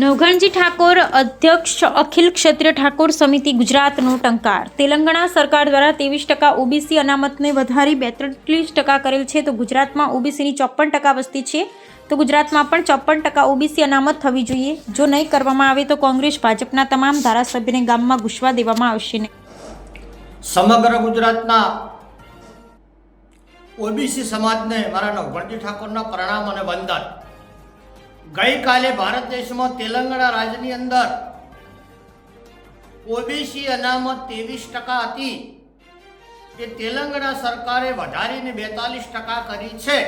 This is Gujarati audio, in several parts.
નવઘણજી ઠાકોર અધ્યક્ષ અખિલ ક્ષત્રિય ઠાકોર સમિતિ ગુજરાતનો ટંકાર. તેલંગાણા સરકાર દ્વારા 23% ઓબીસી અનામતને વધારી 42% કરેલ છે તો ગુજરાતમાં ઓબીસીની 54% વસ્તી છે તો ગુજરાતમાં પણ 54% ઓબીસી અનામત થવી જોઈએ. જો નહીં કરવામાં આવે તો કોંગ્રેસ ભાજપના તમામ ધારાસભ્યને ગામમાં ઘૂસવા દેવામાં આવશે નહીં. સમગ્ર ગુજરાતના ઓબીસી સમાજને મારા નવઘણજી ઠાકોરના પ્રણામ અને વંદન. ગઈકાલે ભારત દેશમાં તેલંગાણા રાજ્યની અંદર ઓબીસી અનામત 23% હતી. એ તેલંગાણા સરકારે વધારીને 42% કરી છે.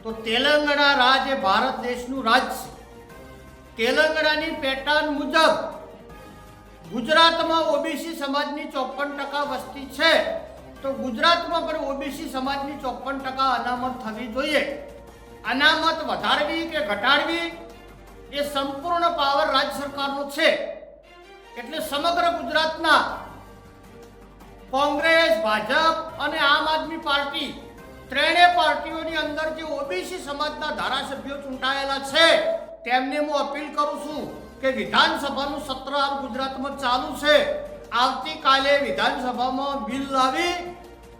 તો તેલંગાણા રાજ્ય ભારત દેશનું રાજ્ય છે. તેલંગાણાની પેટર્ન મુજબ ગુજરાતમાં ઓબીસી સમાજની 54% વસ્તી છે તો ગુજરાતમાં પણ ઓબીસી સમાજની 54% અનામત થવી જોઈએ. અનામત વધારવી કે ઘટાડવી એ સંપૂર્ણ પાવર રાજ્ય સરકારનો છે. એટલે સમગ્ર ગુજરાતના કોંગ્રેસ, ભાજપ અને આમ આદમી પાર્ટી ત્રણેય પાર્ટીઓની અંદર જે ઓબીસી સમાજના ધારાસભ્યો ચૂંટાયેલા છે તેમને હું અપીલ કરું છું કે વિધાનસભાનું સત્ર હાલ ગુજરાતમાં ચાલુ છે. આવતીકાલે વિધાનસભામાં બિલ લાવી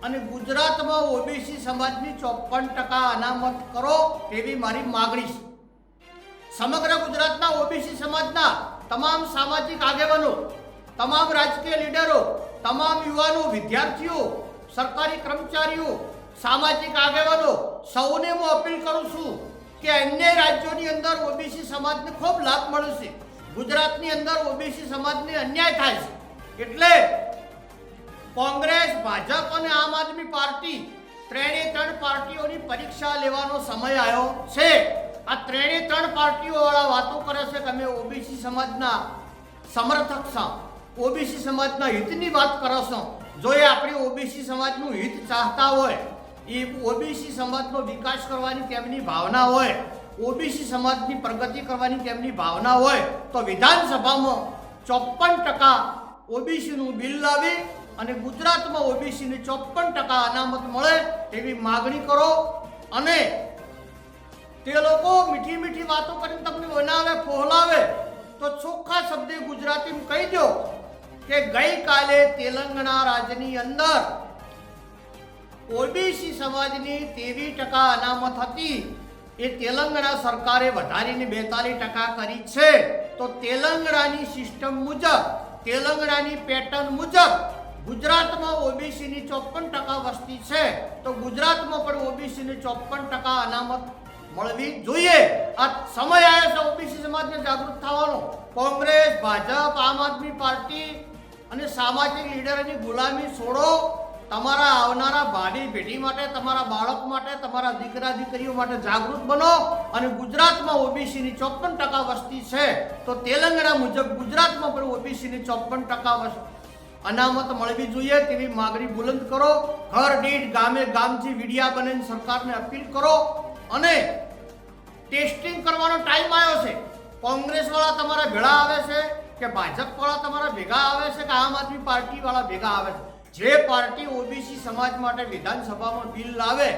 અને ગુજરાતમાં ઓબીસી સમાજની 54% અનામત કરો તેવી મારી માગણી છે. સમગ્ર ગુજરાતના ઓબીસી સમાજના તમામ સામાજિક આગેવાનો, તમામ રાજકીય લીડરો, તમામ યુવાનો, વિદ્યાર્થીઓ, સરકારી કર્મચારીઓ, સામાજિક આગેવાનો સૌને હું અપીલ કરું છું કે અન્ય રાજ્યોની અંદર ઓબીસી સમાજને ખૂબ લાભ મળે છે. ગુજરાતની અંદર ઓબીસી સમાજને અન્યાય થાય છે. એટલે કોંગ્રેસ, ભાજપ અને આમ આદમી પાર્ટી ત્રણ પાર્ટીઓની પરીક્ષા લેવાનો સમય આવ્યો છે. આ ત્રણ પાર્ટીઓ વાળા વાતો કરે છે કે અમે ઓબીસી સમાજના સમર્થક છો, ઓબીસી સમાજના હિતની વાત કરો છો. જો એ આપણી ઓબીસી સમાજનું હિત ચાહતા હોય, એ ઓબીસી સમાજનો વિકાસ કરવાની તેમની ભાવના હોય, ઓબીસી સમાજની પ્રગતિ કરવાની તેમની ભાવના હોય તો વિધાનસભામાં 54% ઓબીસીનું બિલ લાવી અને ગુજરાતમાં ઓબીસીને 54% અનામત મળે તેવી માગણી કરો. અને તે લોકો મીઠી મીઠી વાતો કરીને તમને બનાવે, ફોહલાવે તો ચોખ્ખા શબ્દે ગુજરાતીમાં કહી દો કે ગઈકાલે તેલંગાણા રાજ્યની અંદર ઓબીસી સમાજની 23% અનામત હતી. એ તેલંગાણા સરકારે વધારીને 42% કરી છે. તો તેલંગાણાની સિસ્ટમ મુજબ, તેલંગાણાની પેટર્ન મુજબ ગુજરાતમાં ઓબીસીની 54% વસ્તી છે તો ગુજરાતમાં પણ ઓબીસીની 54% અનામત મળવી જોઈએ. આ સમય આવ્યો છે ઓબીસી સમાજને જાગૃત થવાનો. કોંગ્રેસ, ભાજપ, આમ આદમી પાર્ટી અને સામાજિક લીડરોની ગુલામી છોડો. તમારા આવનારા ભાવિ પેઢી માટે, તમારા બાળક માટે, તમારા દીકરા દીકરીઓ માટે જાગૃત બનો. અને ગુજરાતમાં ઓબીસીની 54% વસ્તી છે તો તેલંગાણા મુજબ ગુજરાતમાં પણ ઓબીસીની 54% અનામત મળવી જોઈએ તેવી માગણી બુલંદ કરો. ઘર દીઠ, ગામે ગામથી વિડિયા બનાવીને સરકારને અપીલ કરો. અને ટેસ્ટિંગ કરવાનો ટાઈમ આવ્યો છે. કોંગ્રેસ વાળા તમારા ભેળા આવે છે કે ભાજપ વાળા તમારા ભેગા આવે છે કે આમ આદમી પાર્ટી વાળા ભેગા આવે છે. જે પાર્ટી ઓબીસી સમાજ માટે વિધાનસભામાં બિલ લાવે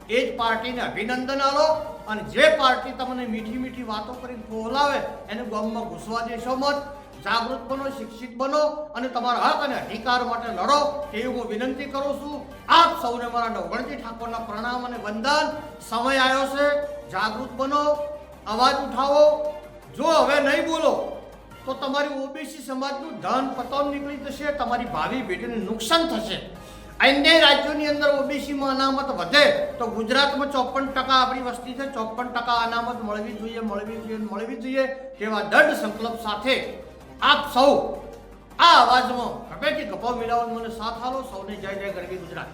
એ જ પાર્ટીને અભિનંદન આલો. અને જે પાર્ટી તમને મીઠી મીઠી વાતો કરીને ફોહલાવે એને ગામમાં ઘૂસવા દેશો મત. જાગૃત બનો, શિક્ષિત બનો અને તમારા હક અને અધિકાર માટે લડો તેવી હું વિનંતી કરું છું. આપ સૌને મારા નવઘણજી ઠાકોરના પ્રણામ અને વંદન. સમય આવ્યો છે, જાગૃત બનો, અવાજ ઉઠાવો. જો હવે નહીં બોલો તો તમારી ઓબીસી સમાજનું ધન પતન નીકળી જશે, તમારી ભાવિ પેઢીને નુકસાન થશે. અન્ય રાજ્યોની અંદર ઓબીસીમાં અનામત વધે તો ગુજરાતમાં 54% આપણી વસ્તી છે, 54% અનામત મળવી જોઈએ, મળવી જોઈએ, મળવી જોઈએ તેવા દૃઢ સંકલ્પ સાથે આપ સૌ આ અવાજમાં ગપેથી ગપ્પા મિલાવો મને સાથ આલો. સૌને જય જય ગરવી ગુજરાત.